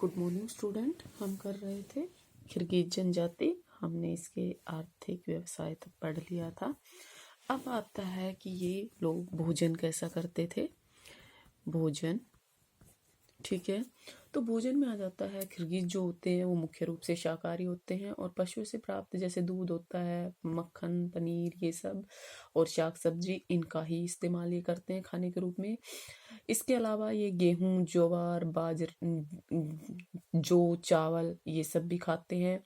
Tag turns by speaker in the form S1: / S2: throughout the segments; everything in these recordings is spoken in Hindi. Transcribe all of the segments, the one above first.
S1: Good morning student. हम कर रहे थे किर्गिज जनजाति। हमने इसके आर्थिक व्यवसाय तक पढ़ लिया था। अब आता है कि ये लोग भोजन कैसा करते थे। भोजन, ठीक है। तो भोजन में आ जाता है किर्गिज जो होते हैं वो मुख्य रूप से शाकाहारी होते हैं और पशु से प्राप्त जैसे दूध होता है, मक्खन, पनीर, ये सब और शाक सब्जी, इनका ही इस्तेमाल ये करते हैं खाने के रूप में। इसके अलावा ये गेहूं, ज्वार, जौ, चावल, ये सब भी खाते हैं।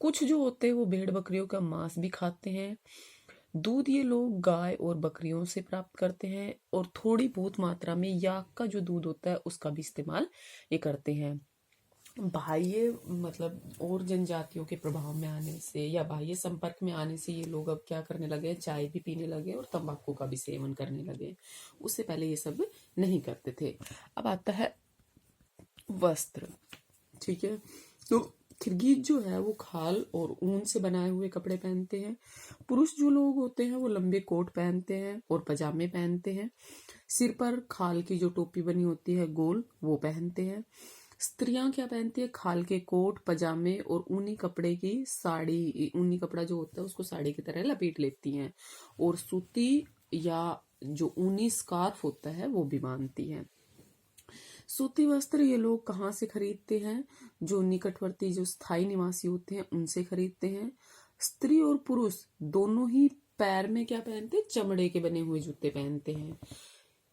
S1: कुछ जो होते हैं वो भेड़ बकरियों का मांस भी खाते हैं। दूध ये लोग गाय और बकरियों से प्राप्त करते हैं और थोड़ी बहुत मात्रा में याक का जो दूध होता है उसका भी इस्तेमाल ये करते हैं। बाह्य मतलब और जनजातियों के प्रभाव में आने से या बाह्य संपर्क में आने से ये लोग अब क्या करने लगे, चाय भी पीने लगे और तंबाकू का भी सेवन करने लगे। उससे पहले ये सब नहीं करते थे। अब आता है वस्त्र, ठीक है। तो किर्गिज जो है वो खाल और ऊन से बनाए हुए कपड़े पहनते हैं। पुरुष जो लोग होते हैं वो लंबे कोट पहनते हैं और पजामे पहनते हैं। सिर पर खाल की जो टोपी बनी होती है गोल, वो पहनते हैं। स्त्रियां क्या पहनती है, खाल के कोट, पजामे और ऊनी कपड़े की साड़ी। ऊनी कपड़ा जो होता है उसको साड़ी की तरह लपेट लेती हैं और सूती या जो ऊनी स्कार्फ होता है वो भी बांधती हैं। सूती वस्त्र ये लोग कहाँ से खरीदते हैं, जो निकटवर्ती जो स्थायी निवासी होते हैं उनसे खरीदते हैं। स्त्री और पुरुष दोनों ही पैर में क्या पहनते हैं, चमड़े के बने हुए जूते पहनते हैं।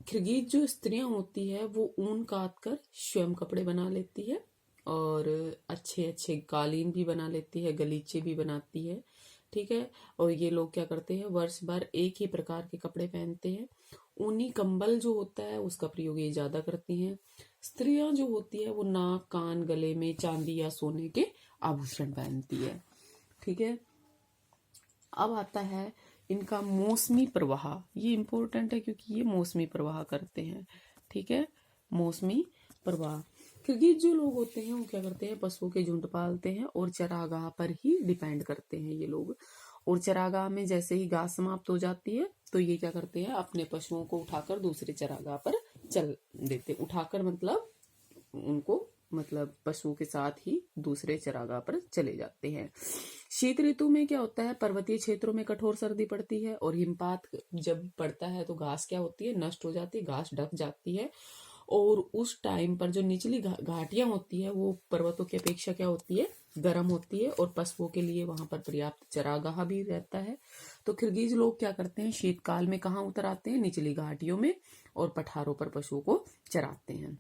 S1: किर्गिज जो स्त्रियां होती है वो ऊन काट कर स्वयं कपड़े बना लेती है और अच्छे अच्छे कालीन भी बना लेती है, गलीचे भी बनाती है, ठीक है। और ये लोग क्या करते हैं, वर्ष भर एक ही प्रकार के कपड़े पहनते हैं। ऊनी कंबल जो होता है उसका प्रयोग ये ज्यादा करती हैं। स्त्रियां जो होती है वो नाक, कान, गले में चांदी या सोने के आभूषण पहनती है, ठीक है। अब आता है इनका मौसमी प्रवाह। ये इंपॉर्टेंट है क्योंकि ये मौसमी प्रवाह करते हैं, ठीक है। मौसमी प्रवाह, क्योंकि जो लोग होते हैं वो क्या करते हैं, पशुओं के झुंड पालते हैं और चरागाह पर ही डिपेंड करते हैं ये लोग। और चरागाह में जैसे ही घास समाप्त हो जाती है तो ये क्या करते हैं, अपने पशुओं को उठाकर दूसरे चरागाह पर चल देते। उठाकर मतलब उनको मतलब पशुओं के साथ ही दूसरे चरागाह पर चले जाते हैं। शीत ऋतु में क्या होता है, पर्वतीय क्षेत्रों में कठोर सर्दी पड़ती है और हिमपात जब पड़ता है तो घास क्या होती है, नष्ट हो जाती है, घास ढक जाती है। और उस टाइम पर जो निचली घाटियां होती है वो पर्वतों की अपेक्षा क्या होती है, गर्म होती है और पशुओं के लिए वहां पर पर्याप्त चरागाह भी रहता है। तो किर्गिज लोग क्या करते हैं, शीतकाल में कहाँ उतर आते हैं, निचली घाटियों में और पठारों पर पशुओं को चराते हैं,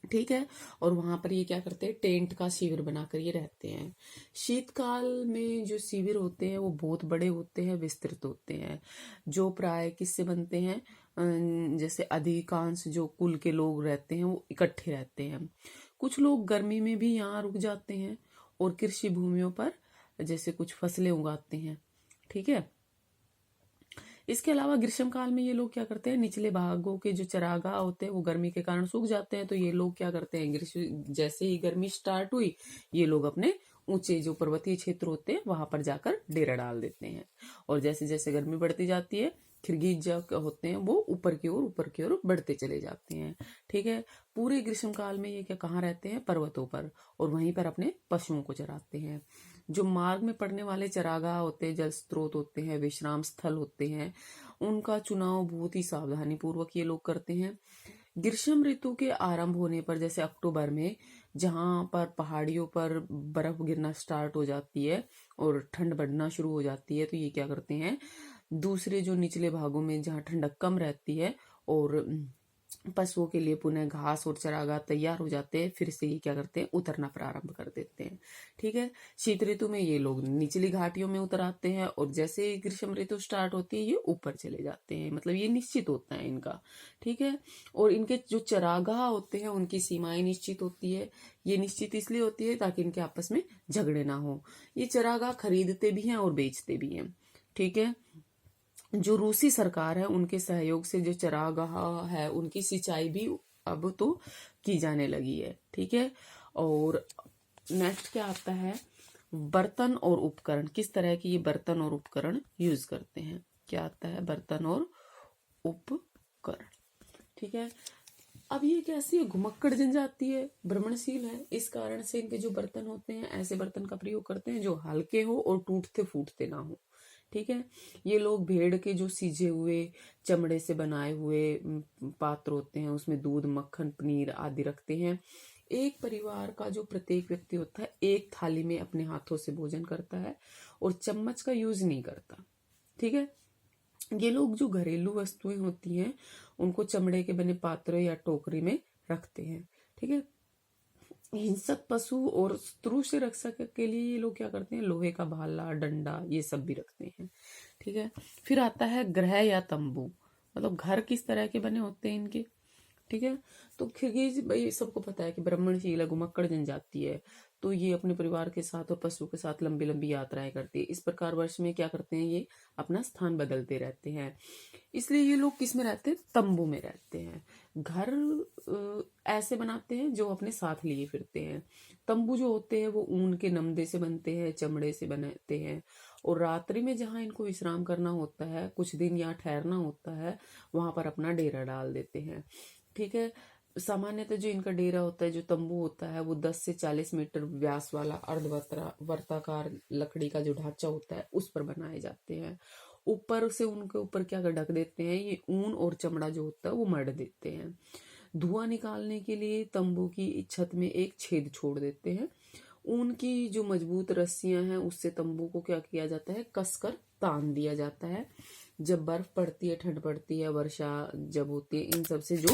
S1: ठीक है। और वहां पर ये क्या करते हैं, टेंट का शिविर बनाकर ये रहते हैं। शीतकाल में जो शिविर होते हैं वो बहुत बड़े होते हैं, विस्तृत होते हैं, जो प्राय किससे बनते हैं, जैसे अधिकांश जो कुल के लोग रहते हैं वो इकट्ठे रहते हैं। कुछ लोग गर्मी में भी यहाँ रुक जाते हैं और कृषि भूमियों पर जैसे कुछ फसलें उगाते हैं, ठीक है। इसके अलावा ग्रीष्म काल में ये लोग क्या करते हैं, निचले भागों के जो चरागाह होते हैं वो गर्मी के कारण सूख जाते हैं। तो ये लोग क्या करते हैं, ग्रीष्म जैसे ही गर्मी स्टार्ट हुई ये लोग अपने ऊंचे जो पर्वतीय क्षेत्र होते हैं वहां पर जाकर डेरा डाल देते हैं। और जैसे जैसे गर्मी बढ़ती जाती है किर्गिज जो होते हैं वो ऊपर की ओर बढ़ते चले जाते हैं, ठीक है। पूरे ग्रीष्म काल में ये क्या कहाँ रहते हैं, पर्वतों पर, और वहीं पर अपने पशुओं को चराते हैं। जो मार्ग में पड़ने वाले चरागाह होते हैं, जल स्रोत होते हैं, विश्राम स्थल होते हैं, उनका चुनाव बहुत ही सावधानी पूर्वक ये लोग करते हैं। ग्रीष्म ऋतु के आरंभ होने पर जैसे अक्टूबर में, जहां पर पहाड़ियों पर बर्फ गिरना स्टार्ट हो जाती है और ठंड बढ़ना शुरू हो जाती है, तो ये क्या करते हैं, दूसरे जो निचले भागों में जहां ठंडक कम रहती है और पशुओं के लिए पुनः घास और चरागाह तैयार हो जाते हैं, फिर से ये क्या करते हैं, उतरना प्रारंभ कर देते हैं, ठीक है। शीत ऋतु में ये लोग निचली घाटियों में उतर आते हैं और जैसे ही ग्रीष्म ऋतु स्टार्ट होती है ये ऊपर चले जाते हैं। मतलब ये निश्चित होता है इनका, ठीक है। और इनके जो चरागाह होते हैं उनकी सीमाएं निश्चित होती है। ये निश्चित इसलिए होती है ताकि इनके आपस में झगड़े ना हो। ये चरागाह खरीदते भी हैं और बेचते भी हैं, ठीक है। जो रूसी सरकार है उनके सहयोग से जो चरागाह है उनकी सिंचाई भी अब तो की जाने लगी है, ठीक है। और नेक्स्ट क्या आता है, बर्तन और उपकरण। किस तरह के ये बर्तन और उपकरण यूज करते हैं, क्या आता है, बर्तन और उपकरण, ठीक है। अब ये कैसी है, घुमक्कड़ जनजाति है, भ्रमणशील है, इस कारण से इनके जो बर्तन होते हैं ऐसे बर्तन का प्रयोग करते हैं जो हल्के हो और टूटते फूटते ना हो। ठीक है। ये लोग भेड़ के जो सीजे हुए चमड़े से बनाए हुए पात्र होते हैं उसमें दूध, मक्खन, पनीर आदि रखते हैं। एक परिवार का जो प्रत्येक व्यक्ति होता है एक थाली में अपने हाथों से भोजन करता है और चम्मच का यूज नहीं करता। ठीक है। ये लोग जो घरेलू वस्तुएं होती हैं उनको चमड़े के बने पात्र या टोकरी में रखते हैं। ठीक है। हिंसक पशु और शत्रु से रक्षा के लिए ये लोग क्या करते हैं, लोहे का भाला, डंडा, ये सब भी रखते हैं। ठीक है। फिर आता है ग्रह या तंबू, मतलब घर किस तरह के बने होते हैं इनके। ठीक है। तो खिरगिज भाई सबको पता है कि ब्राह्मणशील है, घुमक्कड़ जनजाति है, तो ये अपने परिवार के साथ और पशु के साथ लंबी लंबी यात्राएं करती है। इस प्रकार वर्ष में क्या करते हैं, ये अपना स्थान बदलते रहते हैं। इसलिए ये लोग किस में रहते हैं, तंबू में रहते हैं। घर ऐसे बनाते हैं जो अपने साथ लिए फिरते हैं। तंबू जो होते हैं वो ऊन के नमदे से बनते हैं, चमड़े से बनते हैं, और रात्रि में जहाँ इनको विश्राम करना होता है, कुछ दिन यहाँ ठहरना होता है, वहां पर अपना डेरा डाल देते हैं। ठीक है। सामान्यतः जो इनका डेरा होता है, जो तंबू होता है, वो 10 से 40 मीटर व्यास वाला वर्ताकार लकड़ी का जो ढांचा होता है उस पर बनाए जाते हैं। ऊपर से उनके ऊपर क्या ढक देते हैं, ये ऊन और चमड़ा जो होता है वो मढ़ देते हैं। धुआं निकालने के लिए तंबू की छत में एक छेद छोड़ देते हैं। ऊन की जो मजबूत रस्सियां हैं उससे तंबू को क्या किया जाता है, कसकर तान दिया जाता है। जब बर्फ पड़ती है, ठंड पड़ती है, वर्षा जब होती है, इन सब से जो